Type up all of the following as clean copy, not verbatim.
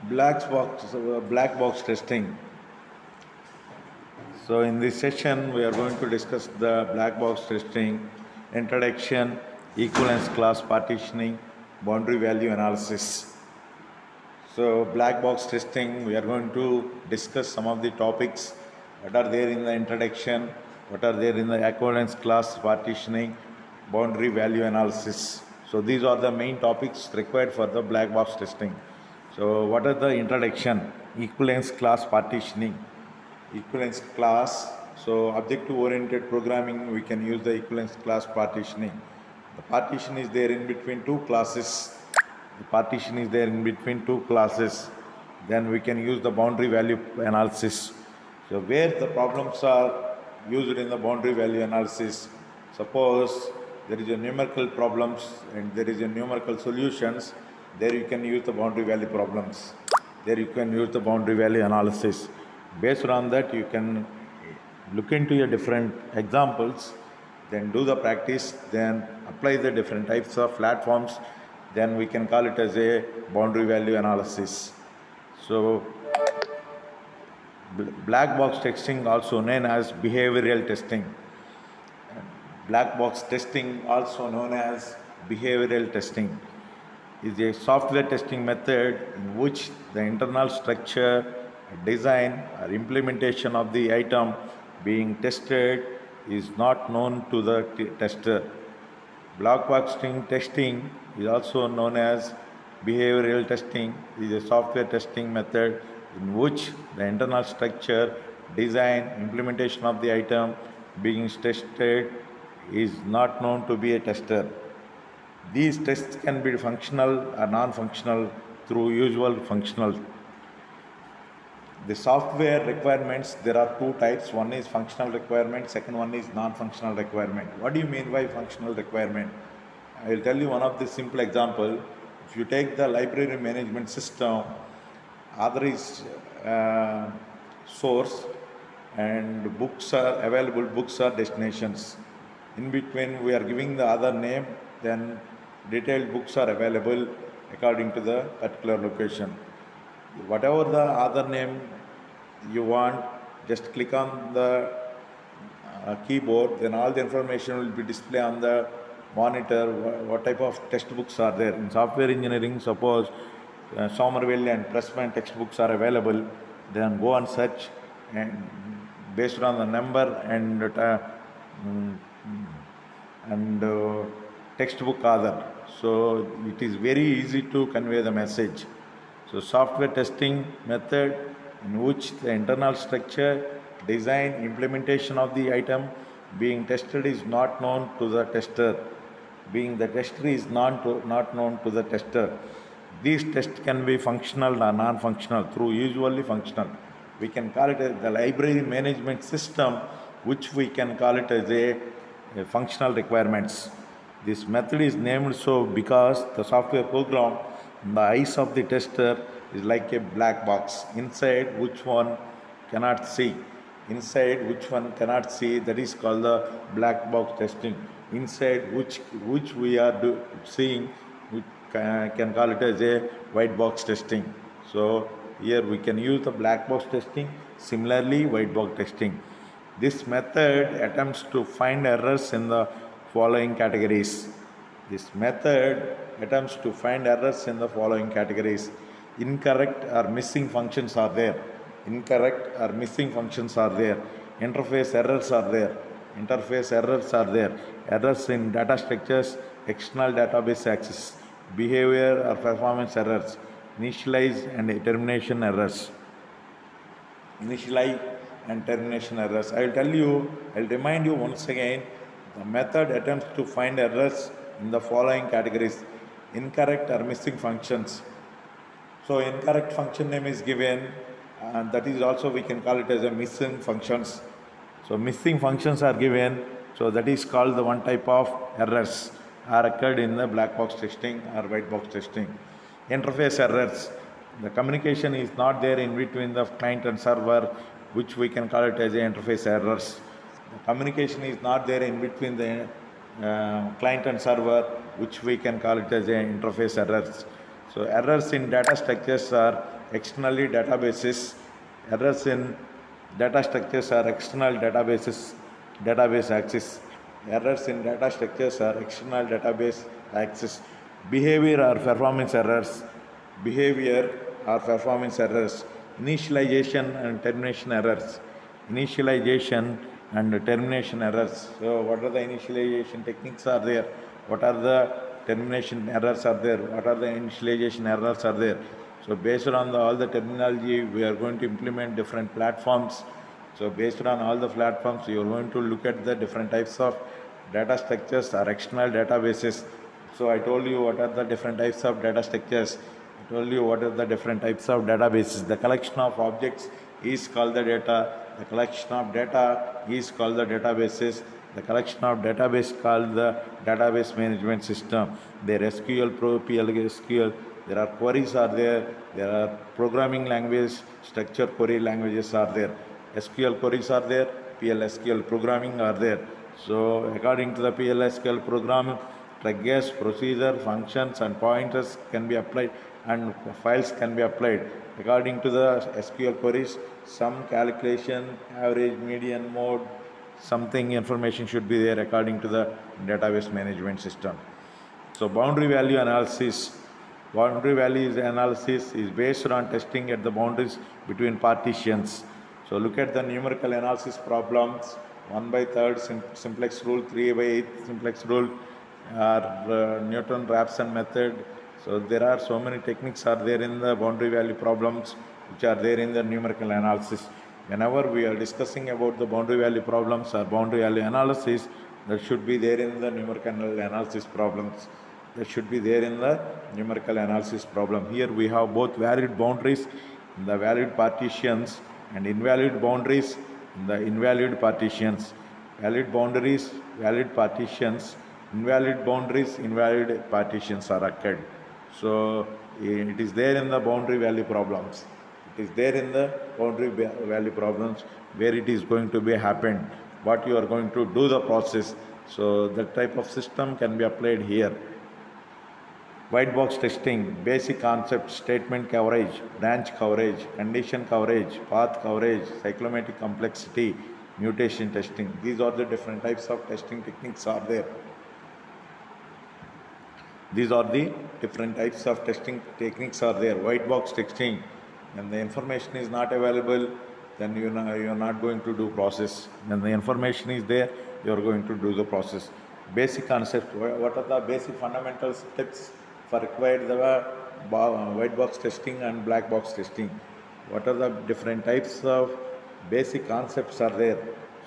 Black box testing. So in this session, we are going to discuss the black box testing, introduction, equivalence class partitioning, boundary value analysis. So black box testing, we are going to discuss some of the topics that are there in the introduction, what are there in the equivalence class partitioning, boundary value analysis. So these are the main topics required for the black box testing. So what are the introduction? Equivalence class partitioning. Equivalence class. So objective oriented programming, we can use the equivalence class partitioning. The partition is there in between two classes. Then we can use the boundary value analysis. So where the problems are used in the boundary value analysis, suppose there is a numerical problems and there is a numerical solutions, there you can use the boundary value problems. There you can use the boundary value analysis. Based on that, you can look into your different examples, then do the practice, then apply the different types of platforms, then we can call it as a boundary value analysis. So black box testing, also known as behavioral testing. Black box testing, also known as behavioral testing, is a software testing method in which the internal structure, design, or implementation of the item being tested is not known to the tester. Black box testing is also known as behavioral testing. It is a software testing method in which the internal structure, design, implementation of the item being tested is not known to be a tester. These tests can be functional or non-functional through usual functional. The software requirements, there are two types. One is functional requirement, second one is non-functional requirement. What do you mean by functional requirement? I will tell you one of the simple example. If you take the library management system, other is source and books are available, books are destinations. In between we are giving the other name, then detailed books are available according to the particular location. Whatever the other name you want, just click on the keyboard, then all the information will be displayed on the monitor. What type of textbooks are there? In software engineering, suppose Somerville and Pressman textbooks are available, then go and search, and based on the number and textbook author. So it is very easy to convey the message. So software testing method in which the internal structure, design, implementation of the item being tested is not known to the tester. Being the tester is not known to the tester. These tests can be functional or non-functional, through usually functional. We can call it the library management system, which we can call it as a functional requirements. This method is named so because the software program in the eyes of the tester is like a black box, inside which one cannot see. That is called the black box testing. Inside which we are seeing, we can call it as a white box testing. So here we can use the black box testing, similarly white box testing. This method attempts to find errors in the following categories. Incorrect or missing functions are there. Interface errors are there. Errors in data structures, external database access, behavior or performance errors, initialize and termination errors. I will remind you once again, the method attempts to find errors in the following categories: incorrect or missing functions. So incorrect function name is given, and that is also we can call it as a missing functions. So missing functions are given, so that is called the one type of errors are occurred in the black box testing or white box testing. Interface errors. The communication is not there in between the client and server, which we can call it as a interface errors. The communication is not there in between the client and server, which we can call it as a interface errors. So errors in data structures are externally databases. Errors in data structures are external database access. Errors in data structures are external database access. Behavior or performance errors. Behavior or performance errors. Initialization and termination errors. Initialization and termination errors. So what are the initialization techniques are there? What are the termination errors are there? What are the initialization errors are there? So based on all the terminology, we are going to implement different platforms. So based on all the platforms, you are going to look at the different types of data structures or external databases. So I told you what are the different types of data structures. I told you what are the different types of databases. The collection of objects is called the data. The collection of data is called the databases. The collection of database called the database management system. There SQL, PLSQL. There are queries are there. There are programming language, structured query languages are there. SQL queries are there. PLSQL programming are there. So according to the PLSQL program, triggers, procedure, functions and pointers can be applied and files can be applied. According to the SQL queries, some calculation, average, median, mode, something information should be there according to the database management system. So boundary value analysis. Boundary value analysis is based on testing at the boundaries between partitions. So look at the numerical analysis problems. 1/3 simplex rule, 3/8 simplex rule, or Newton-Raphson method. So there are so many techniques are there in the boundary value problems which are there in the numerical analysis. Whenever we are discussing about the boundary value problems or boundary value analysis, that should be there in the numerical analysis problems. That should be there in the numerical analysis problem. Here we have both valid boundaries, the valid partitions, and invalid boundaries, the invalid partitions. Valid boundaries, valid partitions, invalid boundaries, invalid partitions are occurred. So it is there in the boundary value problems. It is there in the boundary value problems where it is going to be happened, what you are going to do the process. So that type of system can be applied here. White box testing, basic concepts, statement coverage, branch coverage, condition coverage, path coverage, cyclomatic complexity, mutation testing. These are the different types of testing techniques are there. These are the different types of testing techniques are there. White box testing, when the information is not available, then you are not going to do process. When the information is there, you are going to do the process. Basic concepts, what are the basic fundamental steps for required the white box testing and black box testing? What are the different types of basic concepts are there?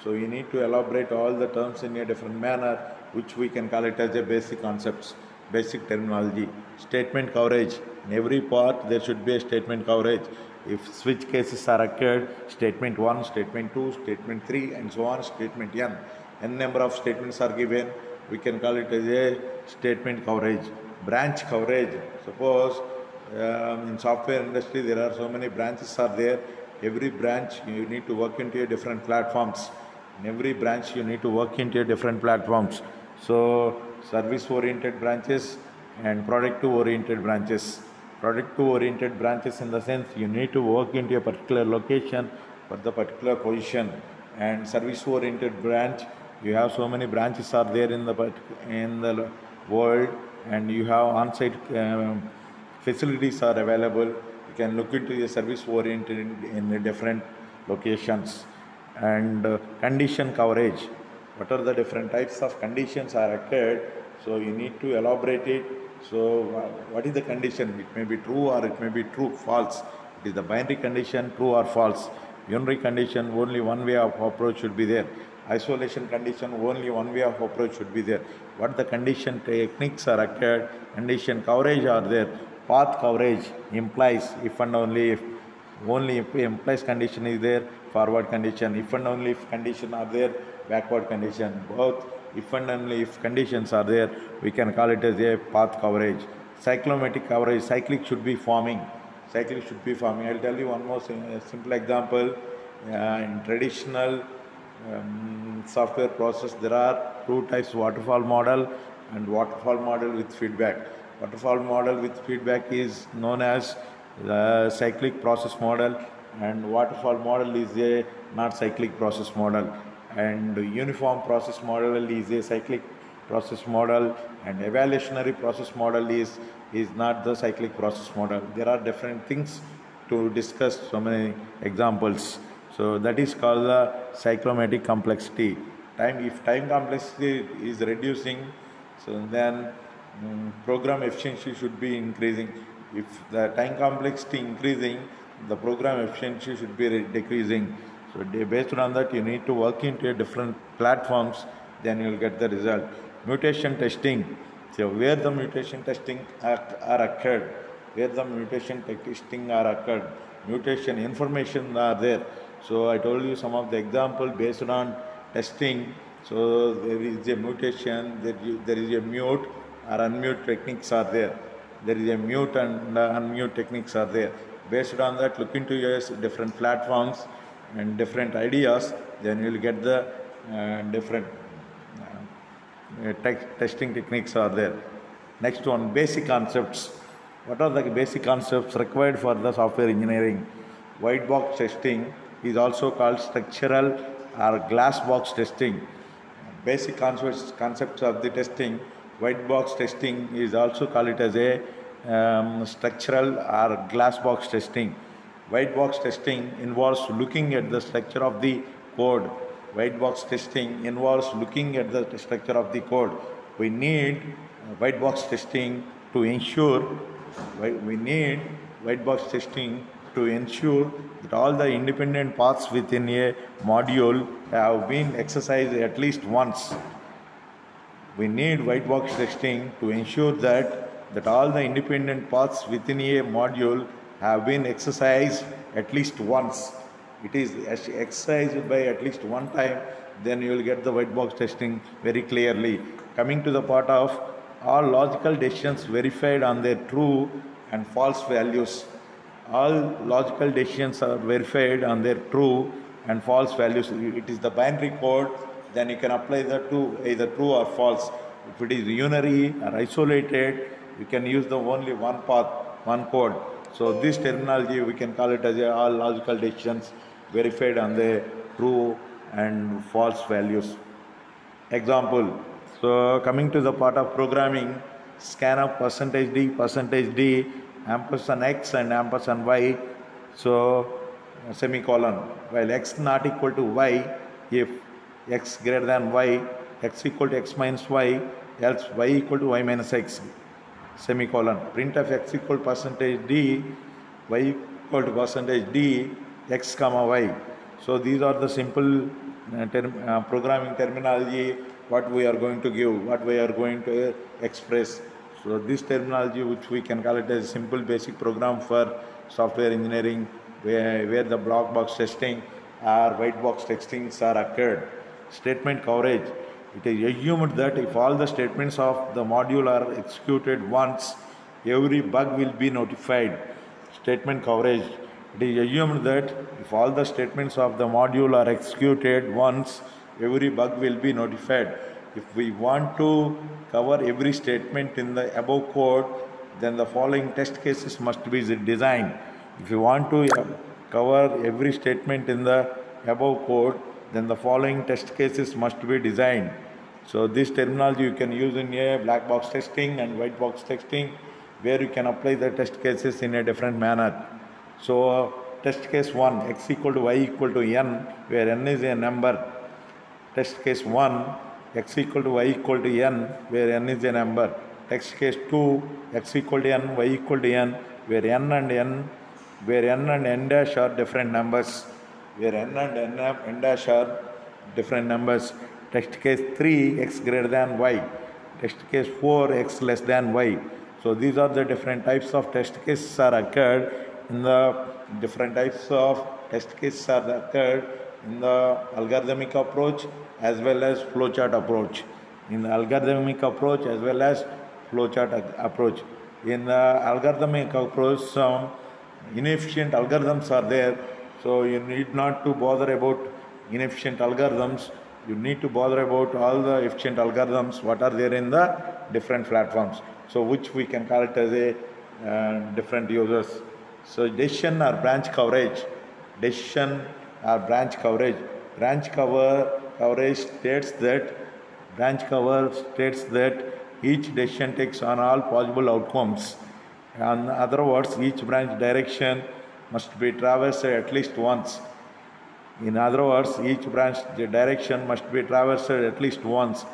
So you need to elaborate all the terms in a different manner, which we can call it as a basic concepts, basic terminology. Statement coverage, in every part there should be a statement coverage. If switch cases are occurred, statement 1, statement 2, statement 3 and so on, statement n number of statements are given, we can call it as a statement coverage. Branch coverage, suppose in software industry there are so many branches are there. Every branch you need to work into a different platforms. In every branch you need to work into a different platforms. So service oriented branches and product oriented branches. Product oriented branches in the sense you need to work into a particular location for the particular position, and service oriented branch, you have so many branches are there in the world, and you have on-site facilities are available. You can look into the service oriented in the different locations. And condition coverage, what are the different types of conditions are occurred, so you need to elaborate it. So what is the condition? It may be true or it may be true, false. It is the binary condition, true or false. Unary condition, only one way of approach should be there. Isolation condition, only one way of approach should be there. What the condition techniques are occurred, condition coverage are there. Path coverage implies if and only if, only if implies condition is there, forward condition, if and only if condition are there, backward condition. Both if and only if conditions are there, we can call it as a path coverage. Cyclomatic coverage, cyclic should be forming. Cyclic should be forming. I'll tell you one more simple example. In traditional software process, there are two types: waterfall model and waterfall model with feedback. Waterfall model with feedback is known as the cyclic process model, and waterfall model is a not cyclic process model, and uniform process model is a cyclic process model, and evaluationary process model is not the cyclic process model. There are different things to discuss, so many examples. So that is called the cyclomatic complexity. If time complexity is reducing, so then program efficiency should be increasing. If the time complexity increasing, the program efficiency should be decreasing. So based on that, you need to work into different platforms, then you will get the result. Mutation testing. So where the mutation testing are occurred, mutation information are there. So I told you some of the example based on testing. So there is a mutation, there is a mute or unmute techniques are there. There is a mute and unmute techniques are there. Based on that, look into your different platforms and different ideas, then you will get the different testing techniques are there. Next one, basic concepts. What are the basic concepts required for the software engineering? White box testing is also called structural or glass box testing. Basic concepts of the testing. White box testing is also called it as a structural or glass box testing. White box testing involves looking at the structure of the code. White box testing involves looking at the structure of the code. We need white box testing to ensure that all the independent paths within a module have been exercised at least once. We need white box testing to ensure that all the independent paths within a module have been exercised at least once. It is exercised by at least one time, then you will get the white box testing very clearly. Coming to the part of all logical decisions verified on their true and false values. All logical decisions are verified on their true and false values. It is the binary code, then you can apply that to either true or false. If it is unary or isolated, you can use the only one path, one code. So this terminology we can call it as all logical decisions verified on the true and false values. Example. So coming to the part of programming, scanf %d, ampersand x and ampersand y. So semicolon. While x not equal to y, if x greater than y, x equal to x minus y, else y equal to y minus x. Semicolon. Print of x equal to %d, y equal to %d, x comma y. So these are the simple programming terminology what we are going to give, what we are going to express. So this terminology which we can call it as simple basic program for software engineering, where the black box testing or white box testings are occurred. Statement coverage. It is assumed that if all the statements of the module are executed once, every bug will be notified. Statement coverage. It is assumed that if all the statements of the module are executed once, every bug will be notified. If we want to cover every statement in the above code, then the following test cases must be designed. If you want to cover every statement in the above code, then the following test cases must be designed. So this terminology you can use in a black box testing and white box testing, where you can apply the test cases in a different manner. So test case 1, x equal to y equal to n, where n is a number. Test case 1, x equal to y equal to n, where n is a number. Test case 2, x equal to n, y equal to n, where n and n dash are different numbers. N dash are different numbers. Test case 3, x greater than y. Test case 4, x less than y. So these are the different types of test cases are occurred in the algorithmic approach as well as flowchart approach. In the algorithmic approach as well as flowchart approach. In the algorithmic approach, some inefficient algorithms are there. So you need not to bother about inefficient algorithms. You need to bother about all the efficient algorithms what are there in the different platforms. so which we can call it as a different uses. So decision or branch coverage. Decision or branch coverage. Coverage states that each decision takes on all possible outcomes. In other words, each branch direction must be traversed at least once. In other words, each branch direction must be traversed at least once.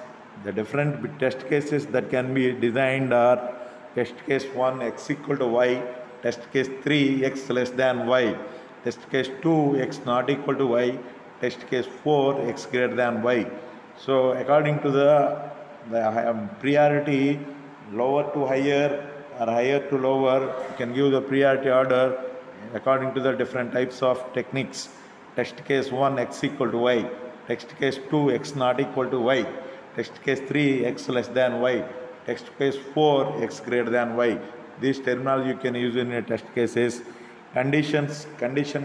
The different test cases that can be designed are test case 1 x equal to y, test case 3 x less than y, test case 2 x not equal to y, test case 4 x greater than y. So according to the priority, lower to higher or higher to lower, you can give the priority order according to the different types of techniques. Test case 1 x equal to y, test case 2 x not equal to y, test case 3 x less than y, test case 4 x greater than y. This terminology you can use in your test cases. Condition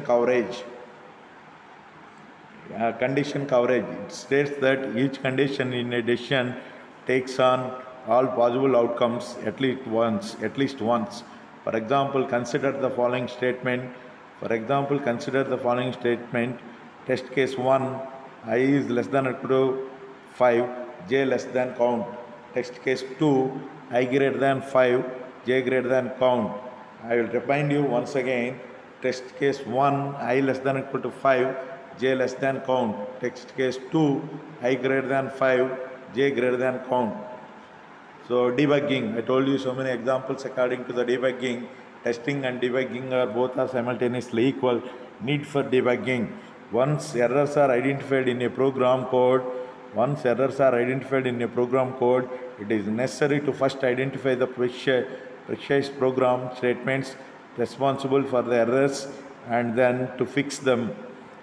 coverage. Condition coverage, it states that each condition in a decision takes on all possible outcomes at least once. For example, consider the following statement. Test case 1, I is less than or equal to 5, j less than count. Test case 2, I greater than 5, j greater than count. I will remind you once again. Test case 1, I less than or equal to 5, j less than count. Test case 2, I greater than 5, j greater than count. So debugging, I told you so many examples according to the debugging. Testing and debugging both are simultaneously equal. Need for debugging. Once errors are identified in a program code, it is necessary to first identify the precise program statements responsible for the errors and then to fix them.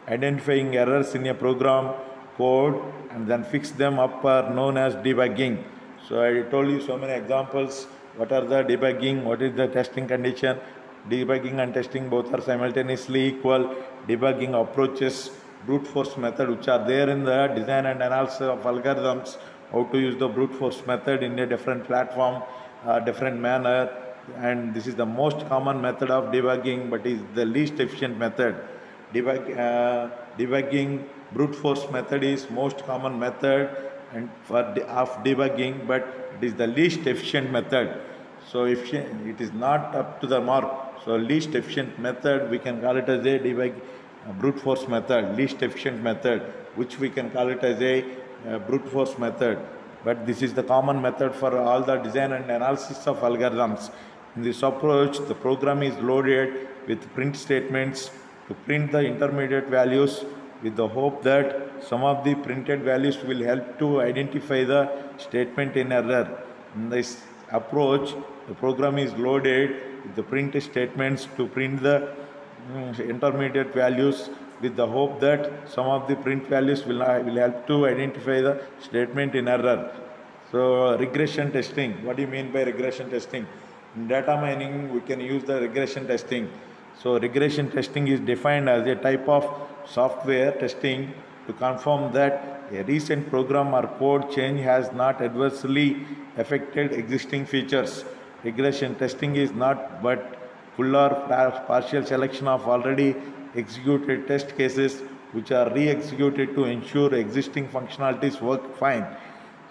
Identifying errors in a program code and then fix them up are known as debugging. So I told you so many examples. What are the debugging? What is the testing condition? Debugging and testing both are simultaneously equal. Debugging approaches brute force method which are there in the design and analysis of algorithms. How to use the brute force method in a different platform, different manner. And this is the most common method of debugging, but is the least efficient method. Debugging brute force method is most common method and of debugging, but it is the least efficient method. So it is not up to the mark. So least efficient method we can call it as a brute force method, least efficient method, which we can call it as a brute force method. But this is the common method for all the design and analysis of algorithms. In this approach, the program is loaded with print statements to print the intermediate values with the hope that some of the printed values will help to identify the statement in error. In this approach, the program is loaded with the print statements to print the intermediate values with the hope that some of the print values will help to identify the statement in error. So regression testing. What do you mean by regression testing? In data mining, we can use the regression testing. So regression testing is defined as a type of software testing to confirm that a recent program or code change has not adversely affected existing features. Regression testing is not but full or partial selection of already executed test cases which are re-executed to ensure existing functionalities work fine.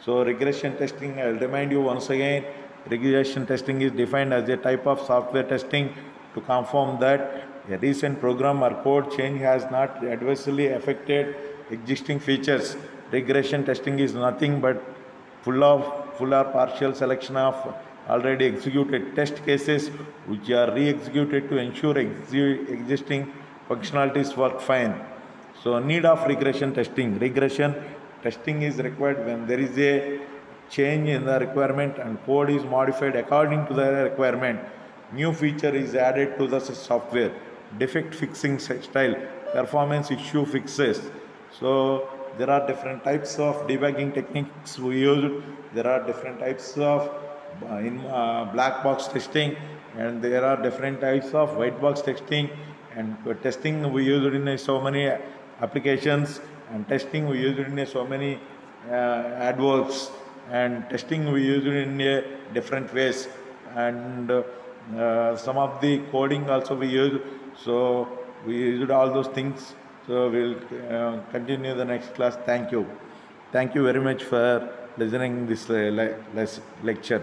So regression testing, I will remind you once again, regression testing is defined as a type of software testing to confirm that a recent program or code change has not adversely affected existing features. Regression testing is nothing but full or partial selection of already executed test cases which are re-executed to ensure existing functionalities work fine. So need of regression testing. Regression testing is required when there is a change in the requirement and code is modified according to the requirement. New feature is added to the software. Defect fixing style, performance issue fixes. So there are different types of debugging techniques we use. There are different types of black box testing, and there are different types of white box testing. And testing we use it in so many applications, and testing we use it in so many adverbs. and testing we use it in a different ways, and some of the coding also we use. So we used all those things. So we'll continue the next class. Thank you very much for listening this lecture.